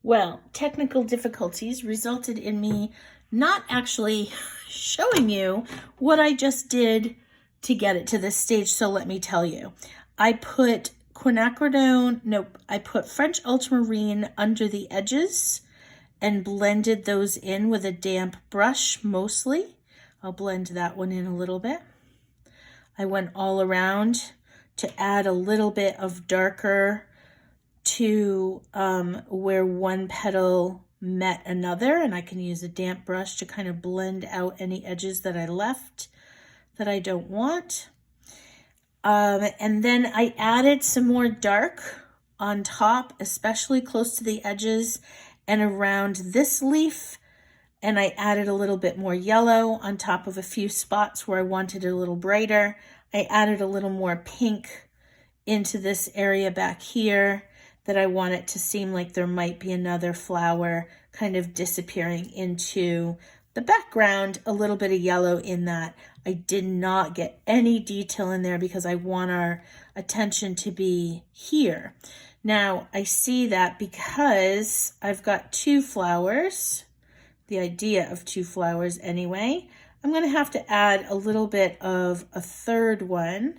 Well, technical difficulties resulted in me not actually showing you what I just did to get it to this stage, so let me tell you. I put I put French ultramarine under the edges and blended those in with a damp brush mostly. I'll blend that one in a little bit. I went all around to add a little bit of darker to where one petal met another, and I can use a damp brush to kind of blend out any edges that I left that I don't want. And then I added some more dark on top, especially close to the edges and around this leaf. And I added a little bit more yellow on top of a few spots where I wanted it a little brighter. I added a little more pink into this area back here that I want it to seem like there might be another flower kind of disappearing into the background, a little bit of yellow in that. I did not get any detail in there because I want our attention to be here. Now I see that because I've got two flowers, the idea of two flowers anyway, I'm going to have to add a little bit of a third one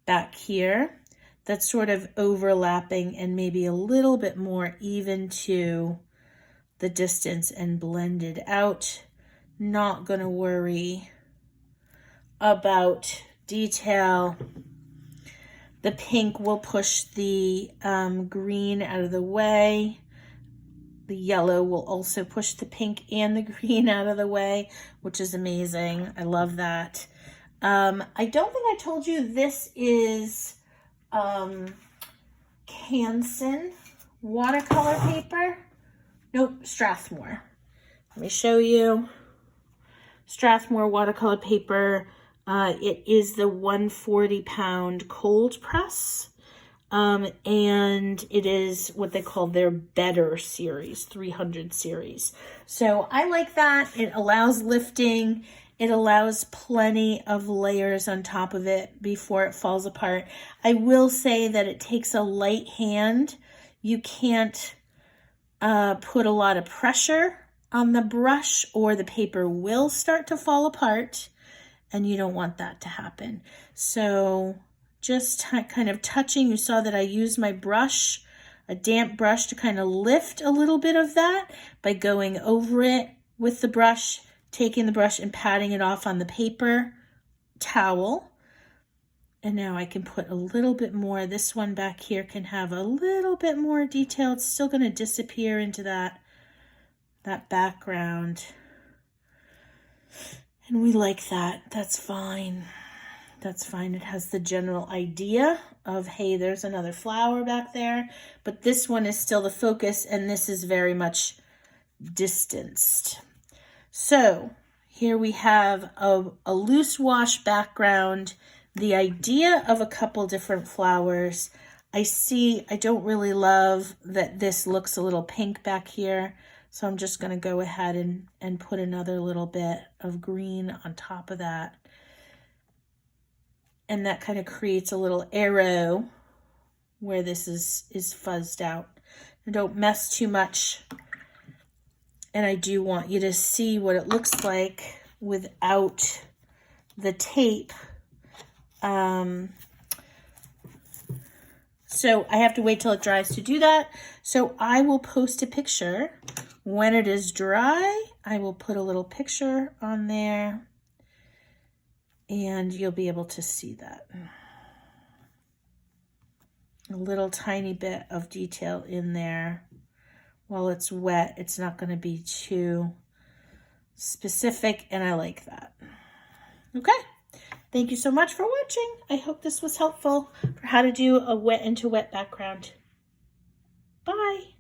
back here that's sort of overlapping and maybe a little bit more even to the distance and blended out. Not going to worry about detail. The pink will push the green out of the way. The yellow will also push the pink and the green out of the way, which is amazing. I love that. I don't think I told you this is Canson watercolor paper. Nope, Strathmore. Let me show you. Strathmore watercolor paper. It is the 140-pound cold press. And it is what they call their Better series, 300 series. So I like that. It allows lifting. It allows plenty of layers on top of it before it falls apart. I will say that it takes a light hand. You can't put a lot of pressure on the brush or the paper will start to fall apart, and you don't want that to happen. So just kind of touching, you saw that I used my brush, a damp brush, to kind of lift a little bit of that by going over it with the brush, taking the brush and patting it off on the paper towel. And now I can put a little bit more. This one back here can have a little bit more detail. It's still going to disappear into that background. And we like that. That's fine. That's fine. It has the general idea of, hey, there's another flower back there. But this one is still the focus, and this is very much distanced. So here we have a loose wash background, the idea of a couple different flowers. I don't really love that this looks a little pink back here. So I'm just going to go ahead and put another little bit of green on top of that. And that kind of creates a little arrow where this is fuzzed out. And don't mess too much. And I do want you to see what it looks like without the tape. So I have to wait till it dries to do that. So I will post a picture. When it is dry, I will put a little picture on there and you'll be able to see that. A little tiny bit of detail in there. While it's wet, it's not going to be too specific, and I like that. Okay, thank you so much for watching. I hope this was helpful for how to do a wet into wet background. Bye.